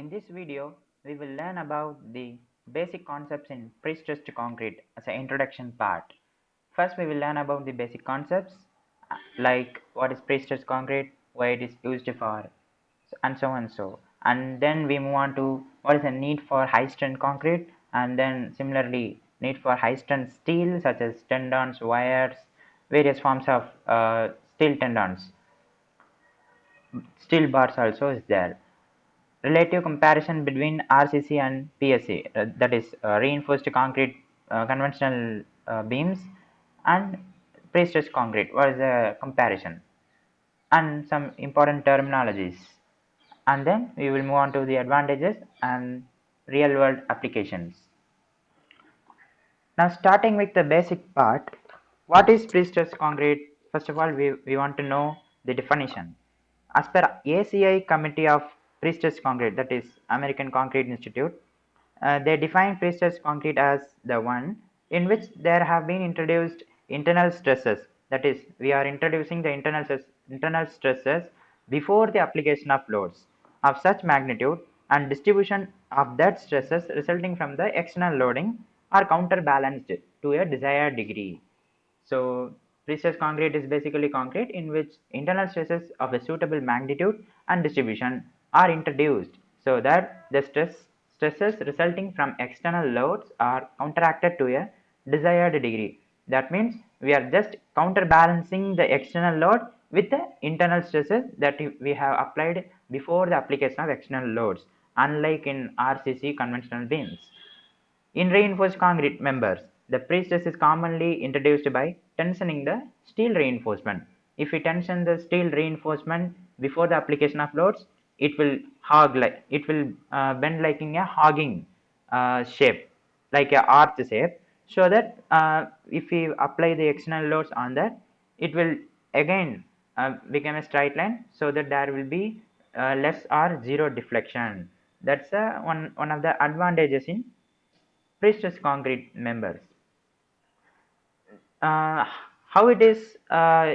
In this video, we will learn about the basic concepts in prestressed concrete as an introduction part. First, we will learn about the basic concepts like what is prestressed concrete, why it is used for, and so and so. And then we move on to what is the need for high strength concrete, and then similarly need for high strength steel such as tendons, wires, various forms of steel tendons. Steel bars also is there. Relative comparison between RCC and PSC, that is reinforced concrete conventional beams and prestressed concrete. What is the comparison? And some important terminologies. And then we will move on to the advantages and real world applications. Now starting with the basic part, what is prestressed concrete? First of all, we want to know the definition. As per ACI Committee of Prestressed Concrete, that is American Concrete Institute, they define prestressed concrete as the one in which there have been introduced internal stresses. That is, we are introducing the internal stresses before the application of loads of such magnitude and distribution of that stresses resulting from the external loading are counterbalanced to a desired degree. So prestressed concrete is basically concrete in which internal stresses of a suitable magnitude and distribution are introduced so that the stresses resulting from external loads are counteracted to a desired degree. That means we are just counterbalancing the external load with the internal stresses that we have applied before the application of external loads, unlike in RCC conventional beams. In reinforced concrete members, the prestress is commonly introduced by tensioning the steel reinforcement. If we tension the steel reinforcement before the application of loads, it will bend like in a hogging shape, like a arch shape, so that if we apply the external loads on that, it will again become a straight line, so that there will be less or zero deflection. That's one of the advantages in prestressed concrete members. Uh, how it is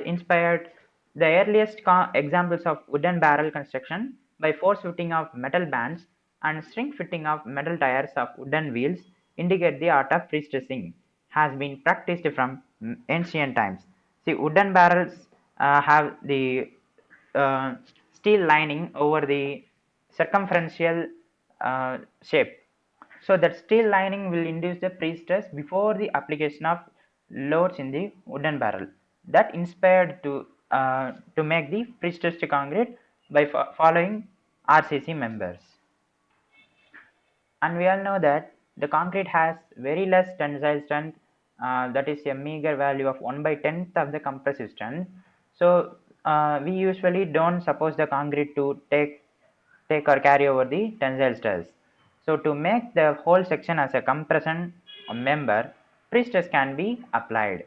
inspired the earliest examples of wooden barrel construction by force fitting of metal bands and shrink fitting of metal tires of wooden wheels indicate the art of prestressing has been practiced from ancient times. See, wooden barrels have the uh, steel lining over the circumferential shape, so that steel lining will induce the pre-stress before the application of loads in the wooden barrel. That inspired to make the pre-stressed concrete by following RCC members. And we all know that the concrete has very less tensile strength, that is a meager value of 1 by 10th of the compressive strength. So we usually don't suppose the concrete to take or carry over the tensile stress. So to make the whole section as a compression member, pre-stress can be applied.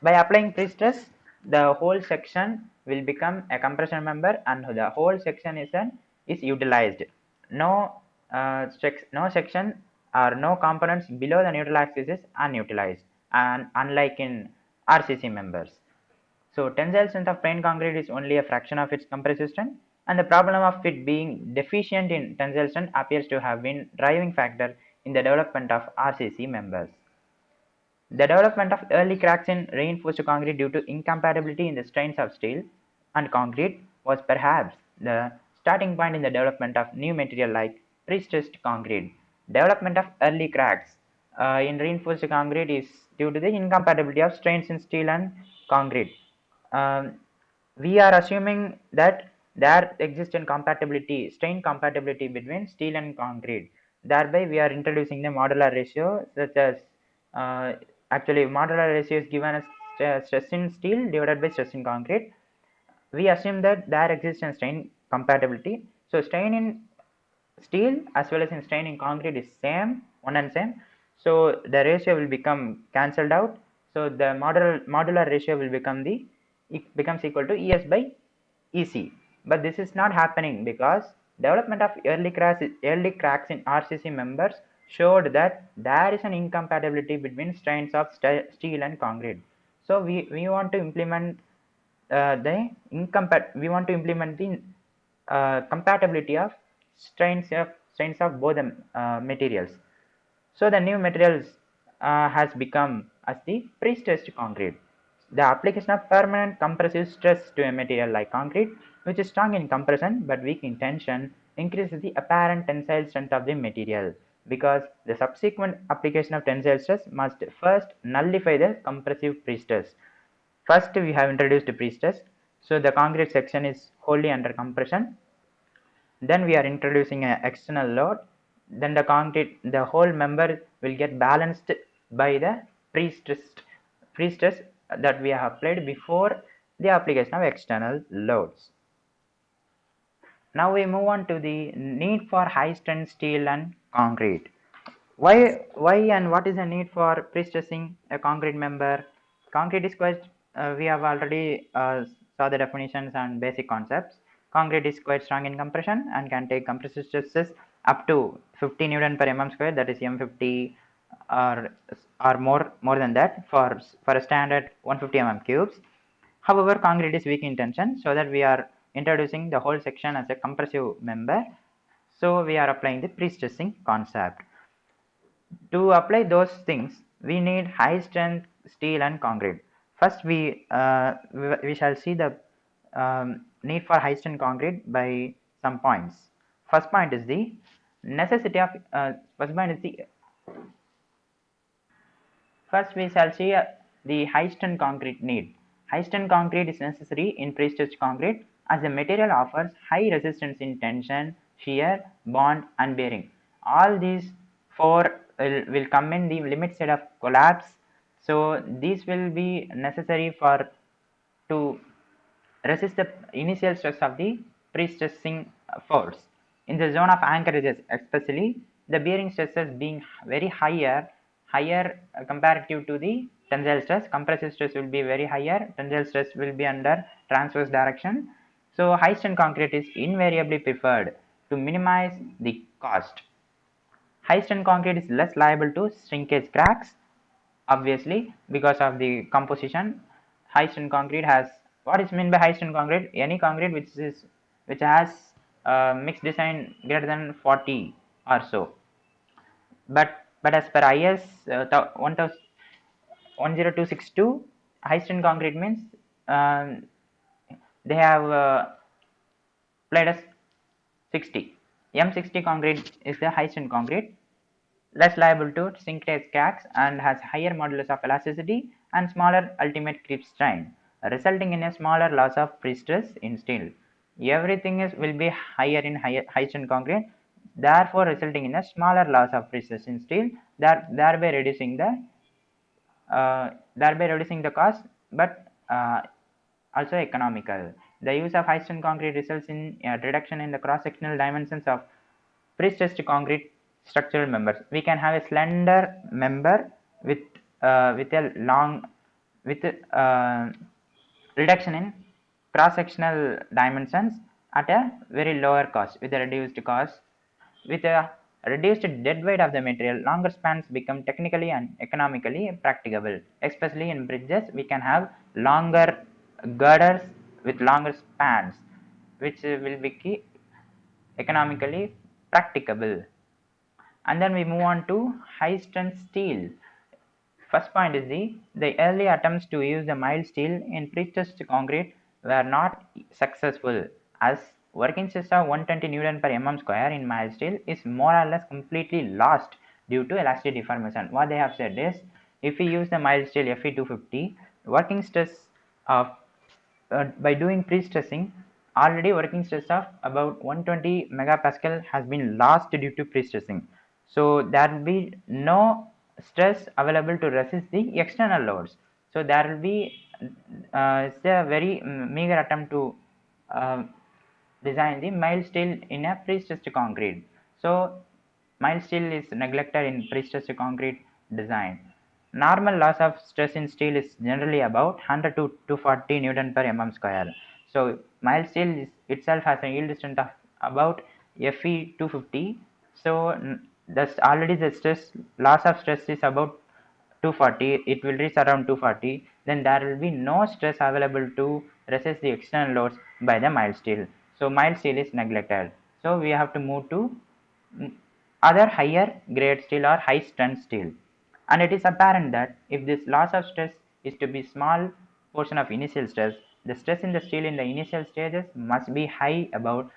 By applying pre-stress, the whole section will become a compression member and the whole section is utilized. No no section or no components below the neutral axis is unutilized, and unlike in RCC members. So tensile strength of plain concrete is only a fraction of its compressive strength, and the problem of it being deficient in tensile strength appears to have been driving factor in the development of RCC members. The development of early cracks in reinforced concrete due to incompatibility in the strains of steel and concrete was perhaps the starting point in the development of new material like prestressed concrete. Development of early cracks in reinforced concrete is due to the incompatibility of strains in steel and concrete. Um, we are assuming that there exists strain compatibility between steel and concrete. Thereby, we are introducing the modular ratio, such as uh, actually modular ratio is given as stress in steel divided by stress in concrete. We assume that there exists a strain compatibility. So strain in steel as well as in strain in concrete is same, one and same. So the ratio will become cancelled out. So the modular ratio will become it becomes equal to ES by EC. But this is not happening because development of early cracks in RCC members showed that there is an incompatibility between strains of steel and concrete. So we want to implement we want to implement the compatibility of strains of both the materials. So the new materials has become as the pre-stressed concrete. The application of permanent compressive stress to a material like concrete, which is strong in compression but weak in tension, increases the apparent tensile strength of the material, because the subsequent application of tensile stress must first nullify the compressive pre-stress. First, we have introduced pre-stress, so the concrete section is wholly under compression. Then we are introducing an external load. Then the whole member will get balanced by the pre-stress that we have applied before the application of external loads. Now we move on to the need for high strength steel and concrete. Why and what is the need for pre-stressing a concrete member? Concrete is quite, we have already saw the definitions and basic concepts. Concrete is quite strong in compression and can take compressive stresses up to 50 Newton per mm square, that is M50, or more than that for a standard 150 mm cubes. However, concrete is weak in tension, so that we are introducing the whole section as a compressive member. So we are applying the pre-stressing concept. To apply those things, we need high strength steel and concrete. First, we shall see the need for high strength concrete by some points. First point is the necessity of first point is the First, we shall see the high strength concrete need. High strength concrete is necessary in pre-stressed concrete as the material offers high resistance in tension, shear, bond, and bearing. All these four will come in the limit state of collapse. So these will be necessary for to resist the initial stress of the pre-stressing force. In the zone of anchorages especially, the bearing stresses being very higher comparative to the tensile stress. Compressive stress will be very higher, tensile stress will be under transverse direction. So high strength concrete is invariably preferred to minimize the cost. High strength concrete is less liable to shrinkage cracks, obviously, because of the composition. High strength concrete has, what is meant by high strength concrete? Any concrete which has mixed design greater than 40 or so. But as per IS 10262, high strength concrete means they have played as 60. M60 concrete is the high strength concrete, less liable to shrinkage cracks and has higher modulus of elasticity and smaller ultimate creep strain, resulting in a smaller loss of pre-stress in steel. Everything will be higher in high strength concrete, therefore resulting in a smaller loss of pre-stress in steel, thereby reducing the cost, but also economical. The use of high strength concrete results in a reduction in the cross-sectional dimensions of pre-stressed concrete structural members. We can have a slender member with a long with reduction in cross-sectional dimensions at a very lower cost, with a reduced cost. With a reduced dead weight of the material, longer spans become technically and economically practicable. Especially in bridges, we can have longer girders with longer spans, which will be economically practicable. And then we move on to high strength steel. First point is the early attempts to use the mild steel in pre-stressed concrete were not successful, as working stress of 120 Newton per mm square in mild steel is more or less completely lost due to elastic deformation. What they have said is, if we use the mild steel Fe250, working stress of by doing pre-stressing, already working stress of about 120 megapascal has been lost due to pre-stressing. So there will be no stress available to resist the external loads. So there will be it's a very meager attempt to uh, design the mild steel in a pre-stressed concrete. So mild steel is neglected in pre-stressed concrete design. Normal loss of stress in steel is generally about 100 to 240 Newton per mm square. So mild steel itself has a yield strength of about Fe 250. So that's already the stress loss of stress is about 240. It will reach around 240. Then there will be no stress available to resist the external loads by the mild steel. So mild steel is neglected. So we have to move to other higher grade steel or high strength steel. And it is apparent that if this loss of stress is to be small portion of initial stress, the stress in the steel in the initial stages must be high, about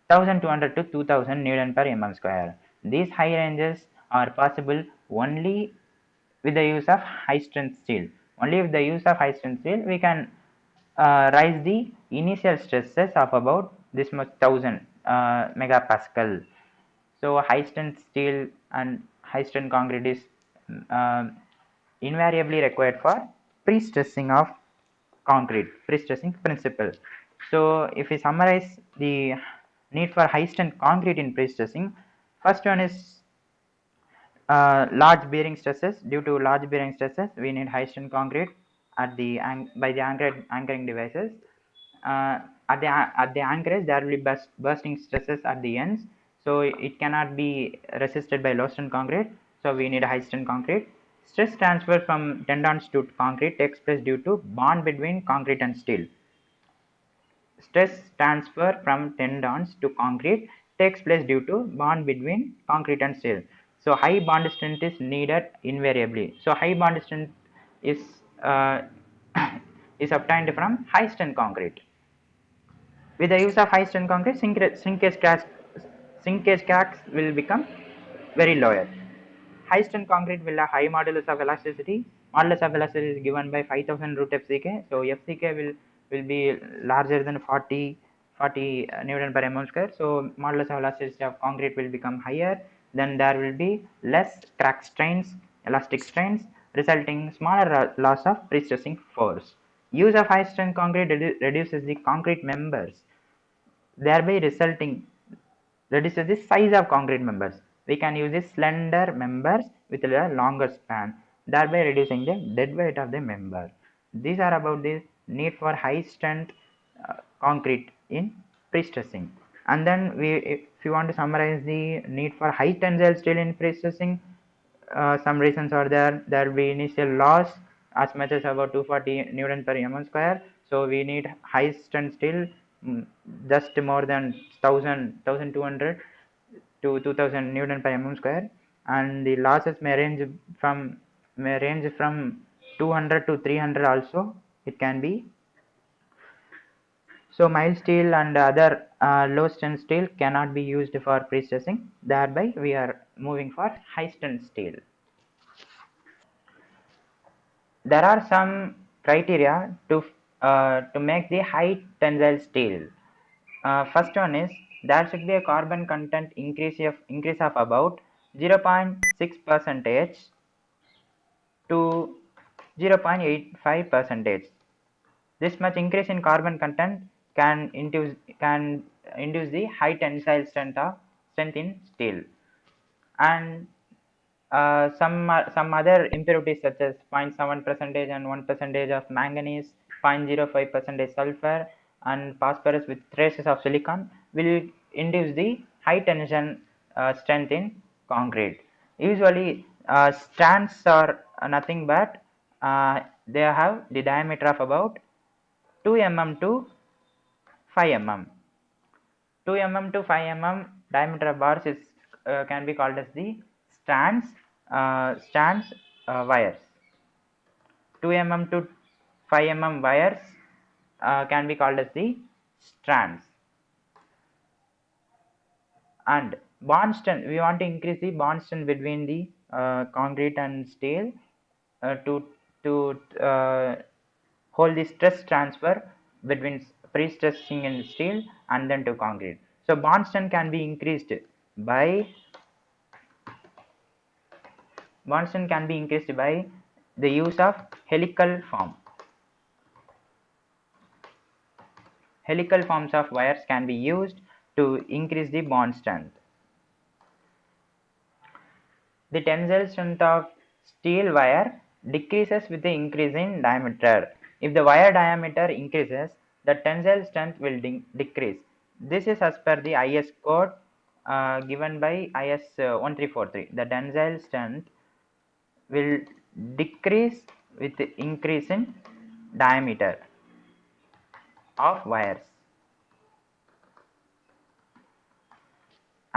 1200 to 2000 Newton per mm square. These high ranges are possible only with the use of high strength steel. Only with the use of high strength steel we can rise the initial stresses of about this much 1000 megapascal. So high strength steel and high strength concrete is uh, invariably required for pre-stressing of concrete, pre-stressing principle. So if we summarize the need for high strength concrete in pre-stressing, first one is large bearing stresses. Due to large bearing stresses, we need high strength concrete at the by the anchoring devices. Uh, at the anchorage, there will be bursting stresses at the ends, so it cannot be resisted by low strength concrete. So we need high strength concrete. Stress transfer from tendons to concrete takes place due to bond between concrete and steel. Stress transfer from tendons to concrete takes place due to bond between concrete and steel. So high bond strength is needed invariably. So high bond strength is uh, is obtained from high strength concrete. With the use of high strength concrete, shrinkage cracks will become very lower. High strength concrete will have high modulus of elasticity. Modulus of elasticity is given by 5000 root FCK. So FCK will be larger than 40 Newton per mm square. So modulus of elasticity of concrete will become higher. Then there will be less crack strains, elastic strains, resulting smaller loss of pre-stressing force. Use of high strength concrete reduces the concrete members, thereby resulting reduces the size of concrete members. We can use the slender members with a longer span, thereby reducing the dead weight of the member. These are about the need for high strength concrete in pre-stressing. And then if you want to summarize the need for high tensile steel in pre-stressing, some reasons are there. There will be initial loss as much as about 240 Newton per mm square. So we need high strength steel, just more than 1200 to 2000 Newton per mm square, and the losses may range from 200 to 300 also. It can be. So mild steel and other low strength steel cannot be used for pre-stressing. Thereby we are moving for high strength steel. There are some criteria to make the high tensile steel. First one is there should be a carbon content increase of about 0.6 percentage to 0.85 percentage. This much increase in carbon content can induce the high tensile strength in steel. And some other impurities such as 0.7 percentage and 1 percentage of manganese, 0.05 percentage sulfur, and phosphorus with traces of silicon will induce the high tension strength in concrete. Usually strands are nothing but they have the diameter of about 2 mm to 5 mm. 2 mm to 5 mm diameter of bars is can be called as the strands wires. 2 mm to 5 mm wires can be called as the strands. And bond strength, we want to increase the bond strength between the concrete and steel to hold the stress transfer between pre-stressing in steel and then to concrete. So bond strength can be increased by the use of helical form. Helical forms of wires can be used to increase the bond strength. The tensile strength of steel wire decreases with the increase in diameter. If the wire diameter increases, the tensile strength will decrease. This is as per the IS code given by IS 1343. The tensile strength will decrease with the increase in diameter of wires.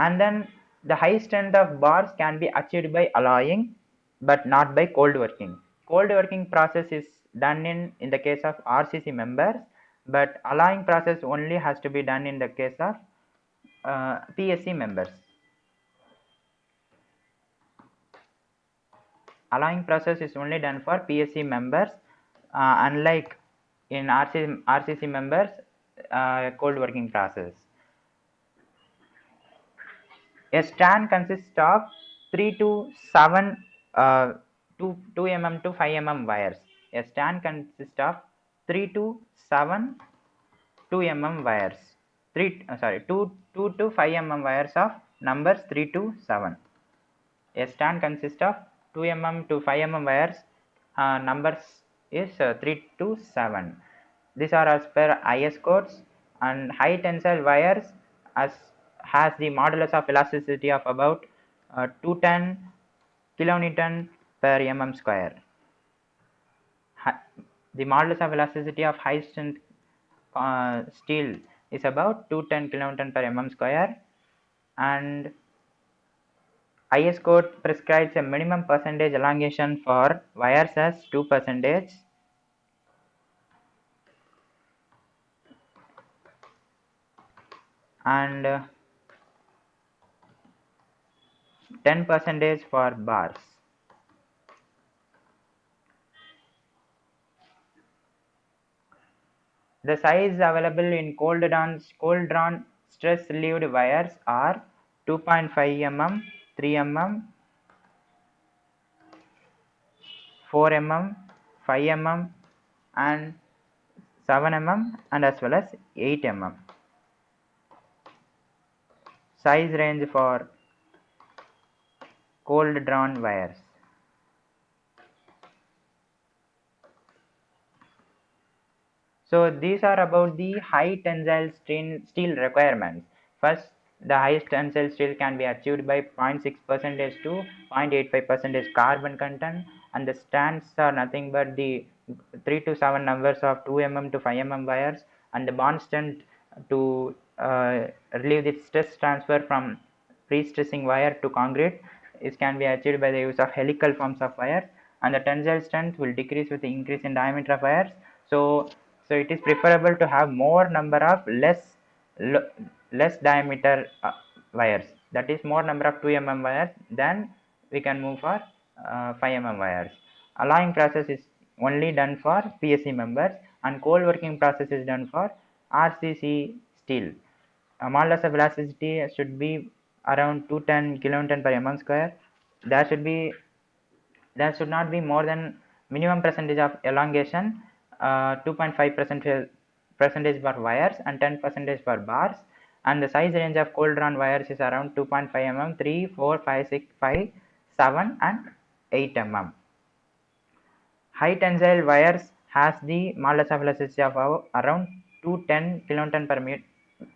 And then the high strength of bars can be achieved by alloying but not by cold working. Cold working process is done in the case of RCC members, but alloying process only has to be done in the case of PSC members. Alloying process is only done for PSC members, unlike in RCC members, cold working process. A strand consists of 3 to 7 2 mm to 5 mm wires. A strand consists of 3 to 7 2 mm wires. 2 to 5 mm wires of numbers 3 to 7. A stand consists of 2 mm to 5 mm wires. Numbers is 3 to 7. These are as per IS codes, and high tensile wires as has the modulus of elasticity of about 210 kilonewton per mm square. The modulus of elasticity of high strength steel is about 210 kilonewton per mm square, and IS code prescribes a minimum percentage elongation for wires as 2% and 10% for bars. The size available in cold drawn stress relieved wires are 2.5 mm, 3 mm, 4 mm, 5 mm and 7 mm and as well as 8 mm. Size range for cold drawn wires. So these are about the high tensile steel requirements. First, the highest tensile steel can be achieved by 0.6% to 0.85% carbon content, and the strands are nothing but the 3 to 7 numbers of 2 mm to 5 mm wires, and the bond strength to relieve the stress transfer from pre-stressing wire to concrete is can be achieved by the use of helical forms of wires, and the tensile strength will decrease with the increase in diameter of wires. So it is preferable to have more number of less diameter wires, that is more number of 2 mm wires, then we can move for 5 mm wires. Alloying process is only done for PSC members, and cold working process is done for RCC steel. Modulus of elasticity should be around 210 kilonewton per mm square. There should not be more than minimum percentage of elongation, 2.5 percentage for wires and 10 percentage for bars, and the size range of cold drawn wires is around 2.5 mm, 3, 4, 5, 6, 5, 7 and 8 mm. High tensile wires has the modulus of elasticity of around 210 kilonewton per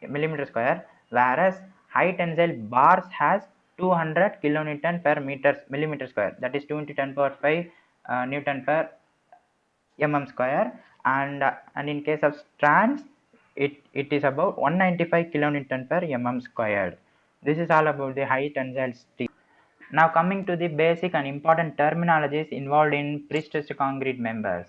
millimeter square, whereas high tensile bars has 200 kilonewton per millimeter square, that is 2 into 10 power 5 newton per mm square, and in case of strands it is about 195 kilonewton per mm squared. This is all about the high tensile steel. Now coming to the basic and important terminologies involved in prestressed concrete members.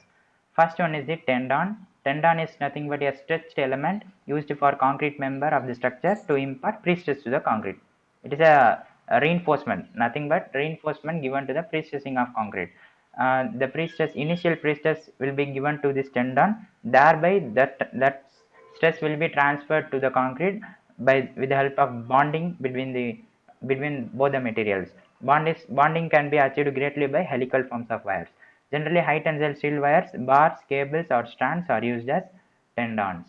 First one is the tendon. Tendon is nothing but a stretched element used for concrete member of the structure to impart prestress to the concrete. It is a reinforcement, nothing but reinforcement given to the prestressing of concrete. The initial prestress will be given to this tendon, thereby that stress will be transferred to the concrete with the help of bonding between both the materials. Bonding can be achieved greatly by helical forms of wires. Generally, high tensile steel wires, bars, cables, or strands are used as tendons.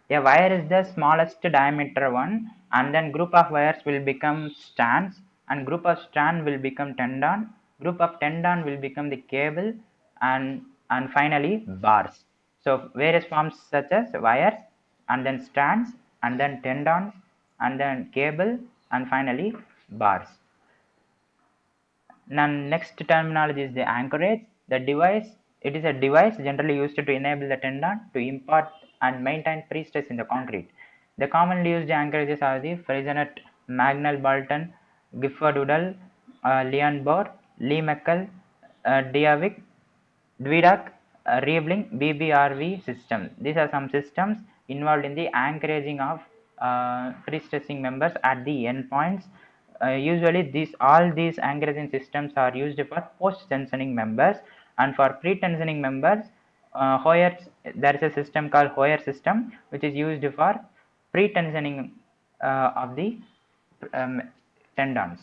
A wire is the smallest diameter one, and then group of wires will become strands, and group of strand will become tendon. Group of tendon will become the cable, and finally bars. So various forms such as wires, and then strands, and then tendons, and then cable, and finally bars. Now next terminology is the anchorage. It is a device generally used to enable the tendon to impart and maintain pre-stress in the concrete. The commonly used anchorages are the Freysenet, Magnell Bolton, Gifford Woodall, Leon Bohr, Lee Meckel, Diavik, Dwedak, Riebling, BBRV system. These are some systems involved in the anchoraging of pre-stressing members at the endpoints. Usually, all these anchoraging systems are used for post-tensioning members, and for pre-tensioning members, Hoyer, there is a system called Hoyer system, which is used for pre-tensioning of the um, tendons.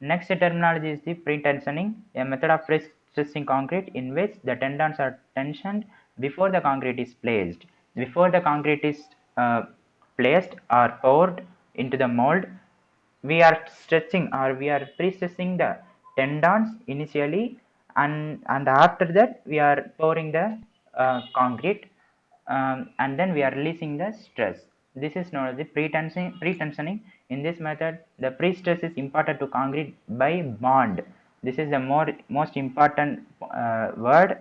Next terminology is the pre-tensioning, a method of pre-stressing concrete in which the tendons are tensioned before the concrete is placed. Before the concrete is placed or poured into the mold, we are stretching or we are pre-stressing the tendons initially, and after that we are pouring the concrete, and then we are releasing the stress. This is known as the pre-tensioning. In this method, the pre-stress is imparted to concrete by bond. This is the most important word.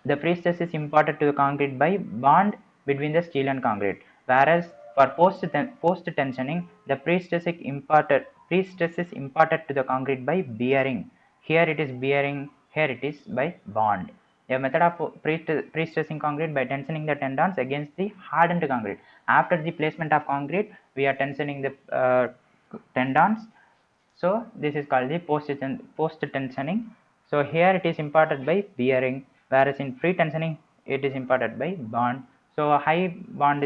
The pre-stress is imparted to the concrete by bond between the steel and concrete, whereas for post-tensioning, the pre-stress is imparted to the concrete by bearing. Here it is bearing, here it is by bond. A method of pre-stressing concrete by tensioning the tendons against the hardened concrete. After the placement of concrete, we are tensioning the tendons. So this is called the post-tensioning. So here it is imparted by bearing, whereas in pre-tensioning it is imparted by bond. So high bond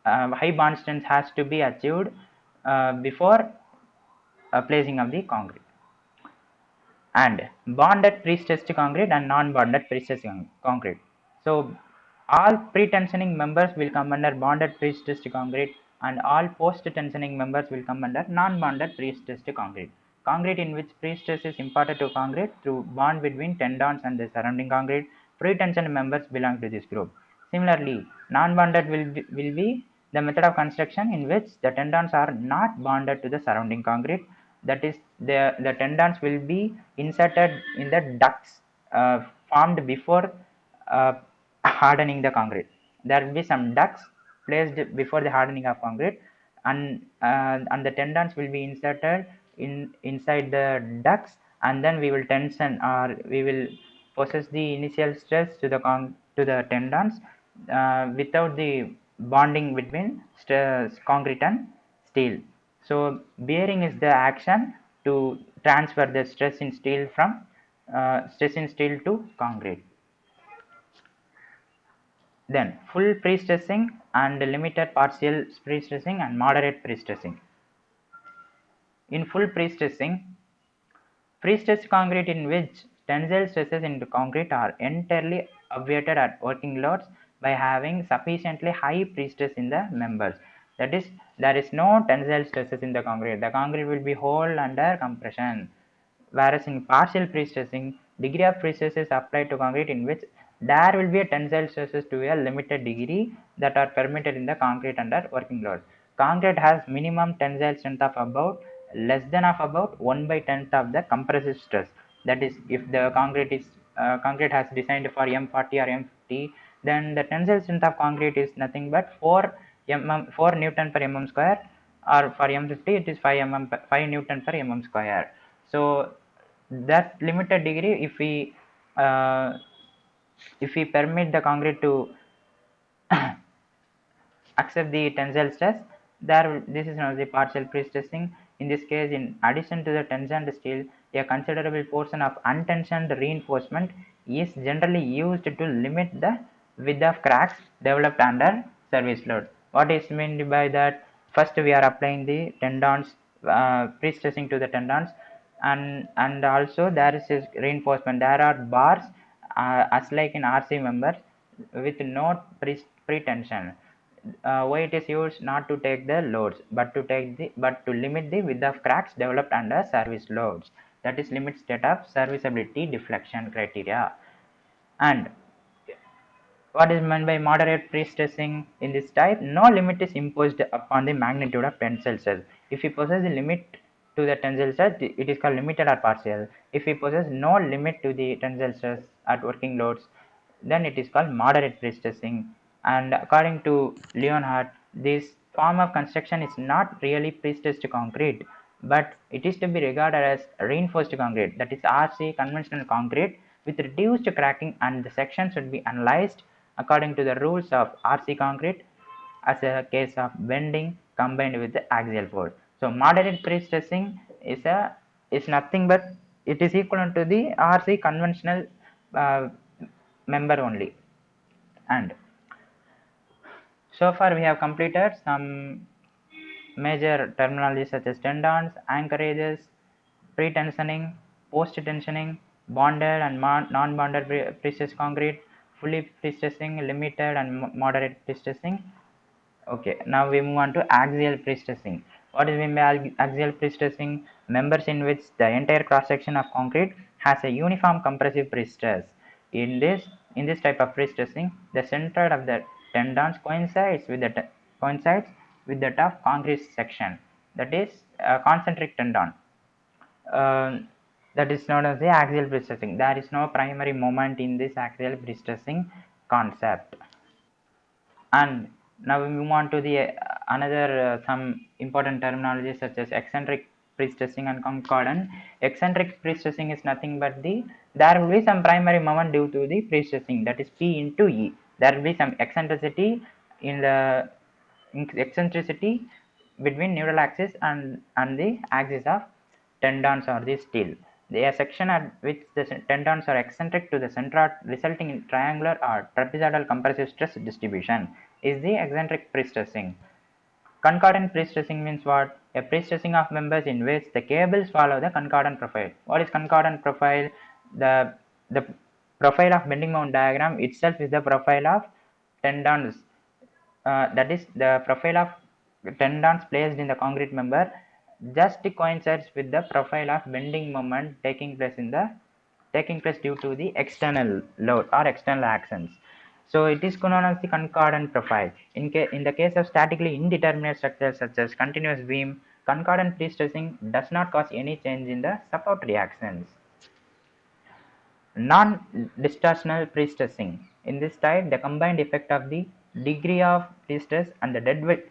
high bond strength has to be achieved before placing of the concrete. And bonded pre-stressed concrete and non-bonded pre-stressed concrete. So all pre-tensioning members will come under bonded pre-stressed concrete, and all post-tensioning members will come under non-bonded pre-stressed concrete. Concrete in which pre-stress is imparted to concrete through bond between tendons and the surrounding concrete. Pre-tension members belong to this group. Similarly, non-bonded will be the method of construction in which the tendons are not bonded to the surrounding concrete. That is, the tendons will be inserted in the ducts formed before hardening the concrete. There will be some ducts placed before the hardening of concrete, and the tendons will be inserted inside the ducts, and then we will tension or we will possess the initial stress to the tendons without the bonding between concrete and steel. So bearing is the action to transfer the stress in steel from stress in steel to concrete. Then full pre-stressing and limited partial pre-stressing and moderate pre-stressing. In full pre-stressing, pre-stressed concrete in which tensile stresses into concrete are entirely obviated at working loads by having sufficiently high pre-stress in the members. That is, there is no tensile stresses in the concrete. The concrete will be held under compression. Whereas in partial pre-stressing, degree of pre-stress is applied to concrete in which there will be a tensile stresses to a limited degree that are permitted in the concrete under working load. Concrete has minimum tensile strength of about less than of about 1/10th of the compressive stress. That is, if the concrete has designed for M40 or M50, then the tensile strength of concrete is nothing but 4 Newton per mm square, or for M50 it is 5 Newton per mm square. So that limited degree, if we permit the concrete to accept the tensile stress, this is known as the partial pre-stressing. In this case, in addition to the tensioned steel, a considerable portion of untensioned reinforcement is generally used to limit the width of cracks developed under service load. What is meant by that? First we are applying the tendons, pre-stressing to the tendons, and also there is reinforcement. There are bars, as like in RC members, with no pre-tension. Why it is used? Not to take the loads, but to limit the width of cracks developed under service loads. That is limit state of serviceability deflection criteria. And what is meant by moderate pre-stressing in this type? No limit is imposed upon the magnitude of tensile stress. If we possess the limit to the tensile stress, it is called limited or partial. If we possess no limit to the tensile stress at working loads, then it is called moderate pre-stressing. And according to Leonhardt, this form of construction is not really prestressed concrete, but it is to be regarded as reinforced concrete, that is RC conventional concrete with reduced cracking, and the sections should be analyzed according to the rules of RC concrete as a case of bending combined with the axial force. So moderate pre-stressing is nothing but it is equivalent to the RC conventional uh, member only. And so far we have completed some major terminologies such as tendons, anchorages, pre-tensioning, post-tensioning, bonded and non-bonded pre-stressed concrete, fully pre-stressing, limited and moderate pre-stressing. Okay, now we move on to axial pre-stressing. What is meant by axial pre-stressing? Members in which the entire cross-section of concrete has a uniform compressive pre-stress. In this type of pre-stressing, the center of the tendons coincides with that of concrete section. That is a concentric tendon. Uh, that is known as the axial pre-stressing. There is no primary moment in this axial pre-stressing concept. And now we move on to the another some important terminologies such as eccentric pre-stressing and concordant. Eccentric pre-stressing is nothing but there will be some primary moment due to the pre-stressing, that is P into E. There will be some eccentricity in the eccentricity between neural axis and the axis of tendons or the steel. The section at which the tendons are eccentric to the center resulting in triangular or trapezoidal compressive stress distribution is the eccentric pre-stressing. Concordant pre-stressing means what? A pre-stressing of members in which the cables follow the concordant profile. What is concordant profile? The profile of bending moment diagram itself is the profile of tendons. That is the profile of tendons placed in the concrete member just coincides with the profile of bending moment taking place due to the external load or external actions. So it is known as the concordant profile. In the case of statically indeterminate structures such as continuous beam, concordant pre-stressing does not cause any change in the support reactions. Non-distortional pre-stressing. In this type, the combined effect of the degree of pre-stress and the deadweight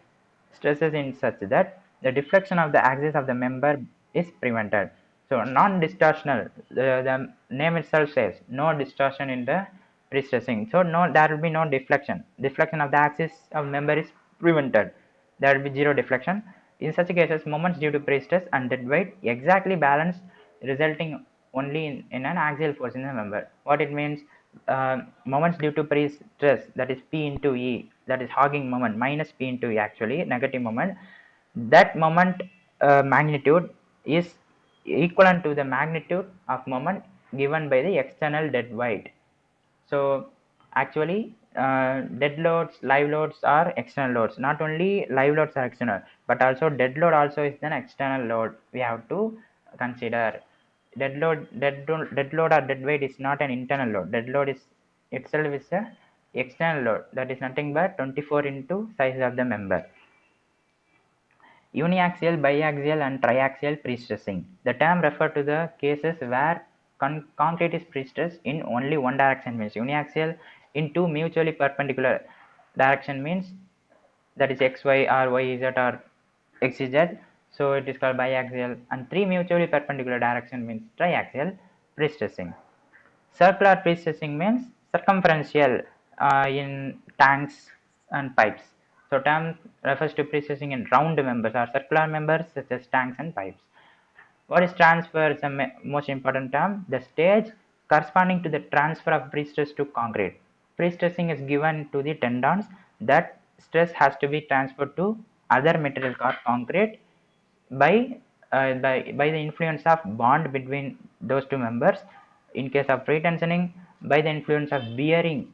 stresses in such that the deflection of the axis of the member is prevented. So non-distortional, the name itself says no distortion in the pre-stressing. So there will be no deflection. Deflection of the axis of member is prevented. There will be zero deflection. In such cases, moments due to pre-stress and deadweight exactly balanced, resulting only in an axial force in the member. What it means, moments due to pre-stress, that is P into E, that is hogging moment, minus P into E actually, negative moment, that moment magnitude is equivalent to the magnitude of moment given by the external dead weight. So actually dead loads, live loads are external loads. Not only live loads are external, but also dead load also is an external load we have to consider. Dead load or dead weight is not an internal load. Dead load is itself is a external load, that is nothing but 24 into size of the member. Uniaxial, biaxial and triaxial pre-stressing. The term refers to the cases where concrete is pre-stressed in only one direction, means uniaxial. In two mutually perpendicular direction means that is x, y or y, z or x, z. So it is called biaxial. And three mutually perpendicular direction means triaxial pre-stressing. Circular pre-stressing means circumferential in tanks and pipes. So term refers to pre-stressing in round members or circular members such as tanks and pipes. What is transfer is the most important term. The stage corresponding to the transfer of pre-stress to concrete. Pre-stressing is given to the tendons. That stress has to be transferred to other material called concrete by by the influence of bond between those two members in case of pre-tensioning, by the influence of bearing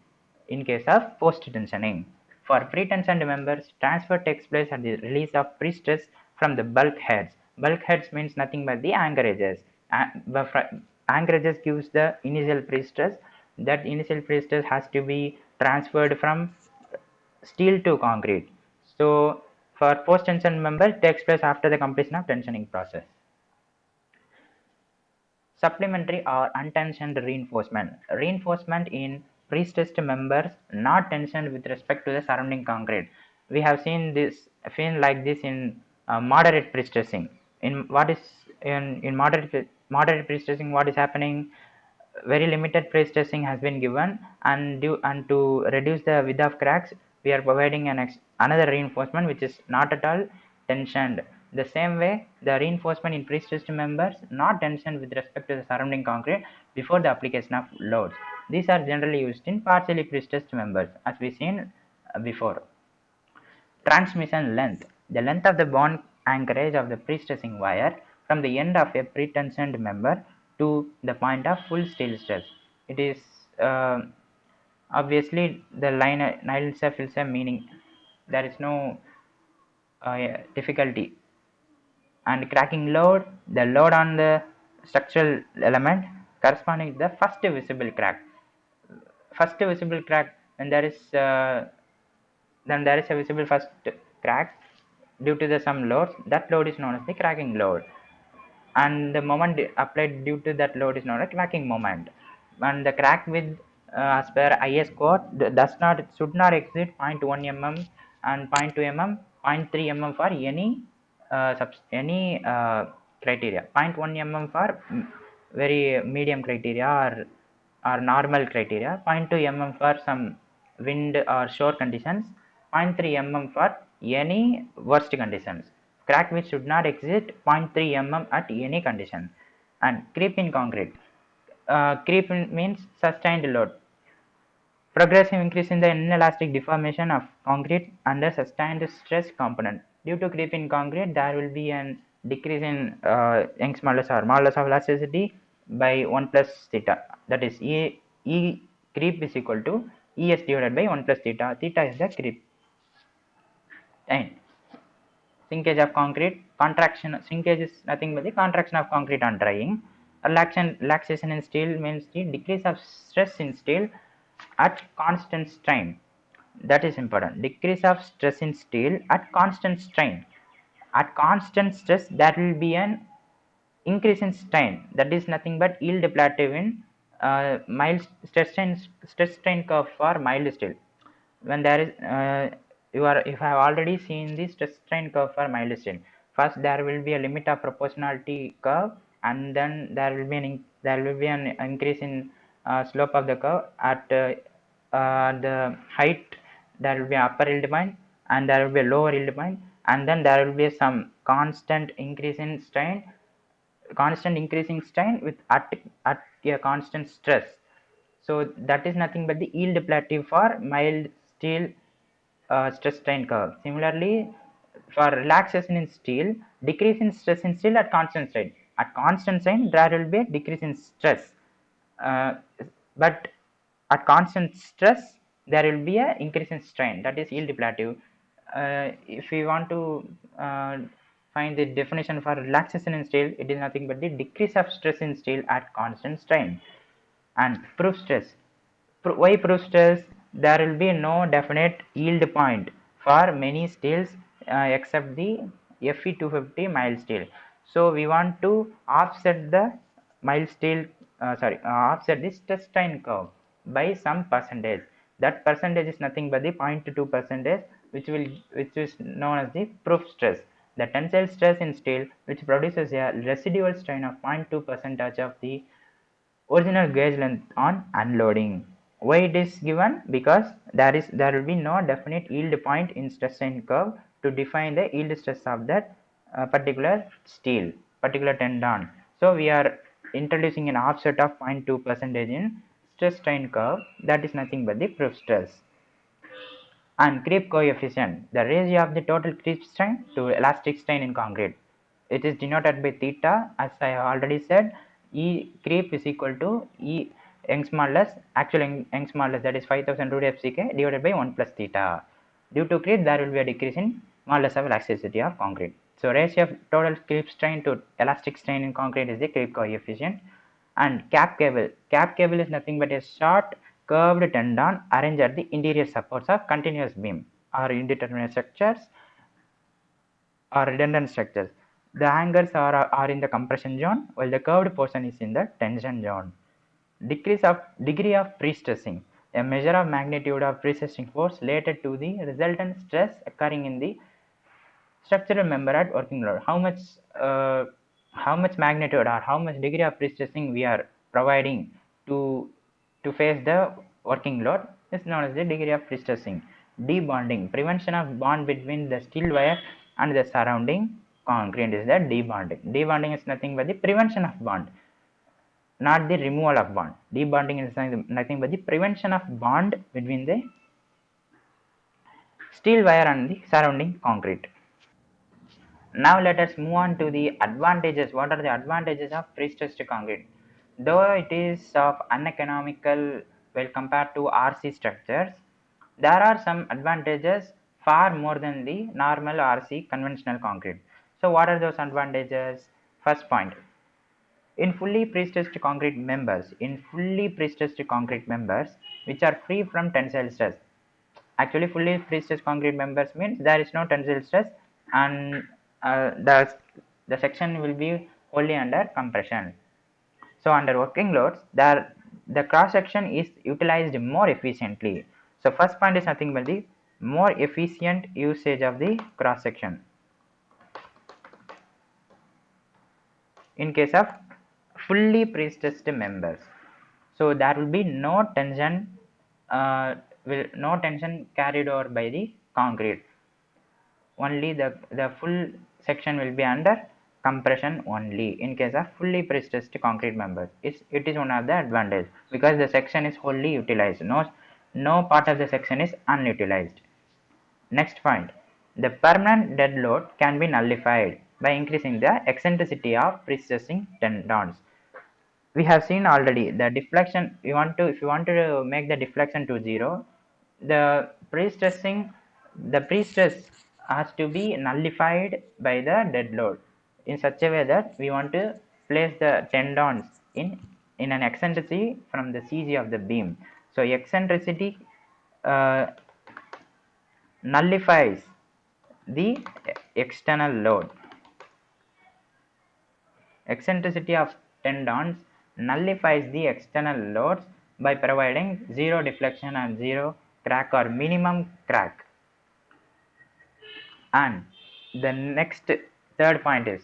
in case of post-tensioning. For pre-tensioned members, transfer takes place at the release of pre-stress from the bulkheads. Bulkheads means nothing but the anchorages. Anchorages gives the initial pre-stress. That initial pre-stress has to be transferred from steel to concrete. So for post-tension member, it takes place after the completion of tensioning process. Supplementary or untensioned reinforcement. Reinforcement in prestressed members not tensioned with respect to the surrounding concrete. We have seen like this in moderate prestressing. In moderate prestressing, what is happening? Very limited pre-stressing has been given, and to reduce the width of cracks, we are providing another reinforcement which is not at all tensioned. The same way, the reinforcement in pre-stressed members not tensioned with respect to the surrounding concrete before the application of loads. These are generally used in partially pre-stressed members, as we seen before. Transmission length. The length of the bond anchorage of the pre-stressing wire from the end of a pre-tensioned member to the point of full steel stress. It is obviously the line itself is a meaning. There is no difficulty. And cracking load, the load on the structural element corresponding to the first visible crack. First visible crack, when there is then there is a visible first crack due to the some loads. That load is known as the cracking load, and the moment applied due to that load is known as cracking moment. And the crack width as per IS code should not exceed 0.1 mm and 0.2 mm, 0.3 mm for any criteria. 0.1 mm for very medium criteria or normal criteria, 0.2 mm for some wind or shore conditions, 0.3 mm for any worst conditions. Crack width should not exceed 0.3 mm at any condition. And creep in concrete. Creep means sustained load. Progressive increase in the inelastic deformation of concrete under sustained stress component. Due to creep in concrete, there will be an decrease in Young's modulus or modulus of elasticity by 1 plus theta. That is, E creep is equal to Es divided by 1 plus theta. Theta is the creep. And shrinkage of concrete, shrinkage is nothing but the contraction of concrete on drying. Relaxation in steel means the decrease of stress in steel at constant strain. That is important. Decrease of stress in steel at constant strain. At constant stress, there will be an increase in strain. That is nothing but yield plateau in mild stress strain curve for mild steel. When there is you have already seen the stress strain curve for mild steel. First, there will be a limit of proportionality curve, and then there will be an increase in slope of the curve at the height. There will be upper yield point, and there will be a lower yield point, and then there will be some constant increasing strain with at a constant stress. So that is nothing but the yield plateau for mild steel stress strain curve. Similarly, for relaxation in steel, decrease in stress in steel at constant strain. At constant strain, there will be a decrease in stress, but at constant stress, there will be a increase in strain. That is yield plateau. If we want to find the definition for relaxation in steel, it is nothing but the decrease of stress in steel at constant strain. And proof stress. Why proof stress? There will be no definite yield point for many steels except the Fe250 mild steel. So we want to offset the offset the stress strain curve by some percentage. That percentage is nothing but the 0.2 percentage, which is known as the proof stress. The tensile stress in steel, which produces a residual strain of 0.2 percentage of the original gauge length on unloading. Why it is given? Because there will be no definite yield point in stress strain curve to define the yield stress of that particular steel, particular tendon. So we are introducing an offset of 0.2 percentage in stress strain curve. That is nothing but the proof stress. And creep coefficient, the ratio of the total creep strain to elastic strain in concrete. It is denoted by theta, as I have already said. E creep is equal to E Young's modulus, actual Young's modulus, that is 5000 root FCK divided by 1 plus theta. Due to creep, there will be a decrease in modulus of elasticity of concrete. So ratio of total creep strain to elastic strain in concrete is the creep coefficient. And cap cable is nothing but a short curved tendon arranged at the interior supports of continuous beam or indeterminate structures or redundant structures. The angles are in the compression zone, while the curved portion is in the tension zone. Degree of pre-stressing. a measure of magnitude of prestressing force related to the resultant stress occurring in the structural member at working load. How much magnitude or how much degree of prestressing we are providing to face the working load is known as the degree of prestressing. Debonding, prevention of bond between the steel wire and the surrounding concrete is the debonding. Debonding is nothing but the prevention of bond, not the removal of bond. Debonding is nothing but the prevention of bond between the steel wire and the surrounding concrete. Now let us move on to the advantages. What are the advantages of prestressed concrete? Though it is of uneconomical when compared to RC structures, there are some advantages far more than the normal RC conventional concrete. So what are those advantages? First point, in fully prestressed concrete members which are free from tensile stress. Actually, fully prestressed concrete members means there is no tensile stress, and the section will be wholly under compression. So under working loads, the cross section is utilized more efficiently. So first point is nothing but the more efficient usage of the cross section in case of fully prestressed members. So there will be no tension, no tension carried over by the concrete. Only the full section will be under compression only in case of fully prestressed concrete members. It is one of the advantage because the section is wholly utilized. No part of the section is unutilized. Next point, the permanent dead load can be nullified by increasing the eccentricity of prestressing tendons. We have seen already the deflection. If you want to make the deflection to zero, the pre-stress has to be nullified by the dead load in such a way that we want to place the tendons in an eccentricity from the CG of the beam. So eccentricity uh, nullifies the external load. Eccentricity of tendons nullifies the external loads by providing zero deflection and zero crack or minimum crack. And the next third point is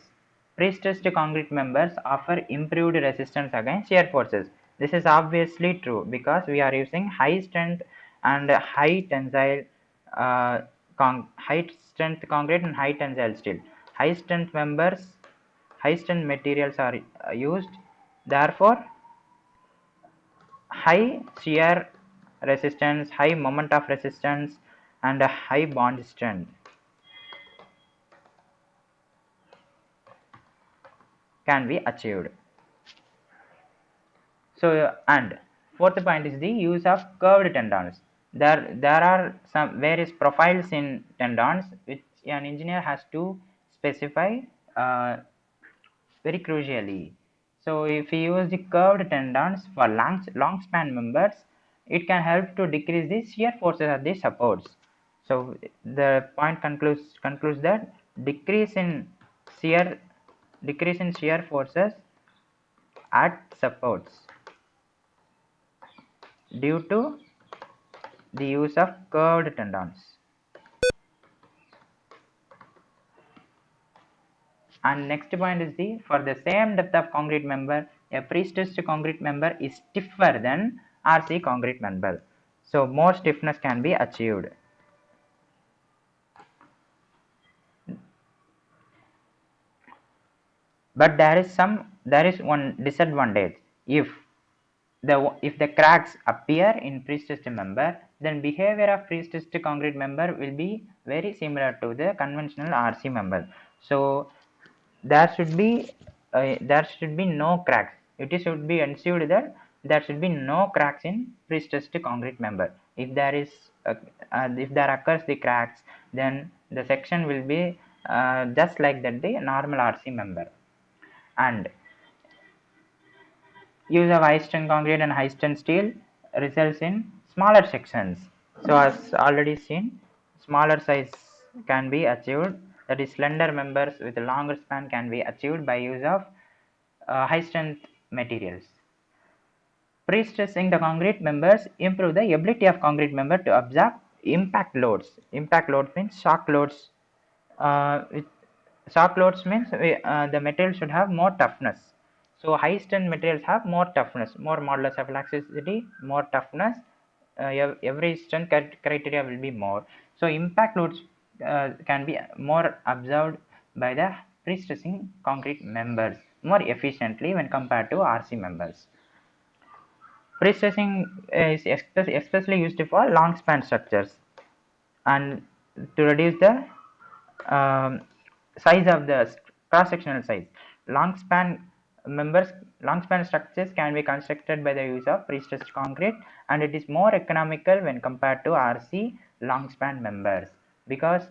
pre-stressed concrete members offer improved resistance against shear forces. This is obviously true because we are using high strength and high tensile high strength concrete and high tensile steel. High strength members, high strength materials are used. Therefore, high shear resistance, high moment of resistance, and a high bond strength can be achieved. So, and fourth point is the use of curved tendons. There are some various profiles in tendons which an engineer has to specify very crucially. So, if we use the curved tendons for long span members, it can help to decrease the shear forces at the supports. So, the point concludes that decrease in shear forces at supports due to the use of curved tendons. And next point is the for the same depth of concrete member, a pre-stressed concrete member is stiffer than RC concrete member. So more stiffness can be achieved. But there is one disadvantage. If the cracks appear in pre-stressed member, then behavior of pre-stressed concrete member will be very similar to the conventional RC member. So there should be no cracks. Should be ensured that there should be no cracks in pre-stressed concrete member. If there occurs the cracks, then the section will be just like that the normal RC member. And use of high strength concrete and high strength steel results in smaller sections. So as already seen, smaller size can be achieved. That is, slender members with a longer span can be achieved by use of high strength materials. Pre-stressing the concrete members improve the ability of concrete member to absorb impact loads. Impact loads means shock loads. With shock loads means the material should have more toughness. So high strength materials have more toughness, more modulus of elasticity, more toughness. Every strength criteria will be more. So impact loads can be more absorbed by the pre-stressing concrete members more efficiently when compared to RC members. Prestressing is especially used for long span structures and to reduce the um, size of the cross-sectional size. Long span members, long span structures can be constructed by the use of prestressed concrete, and it is more economical when compared to RC long span members because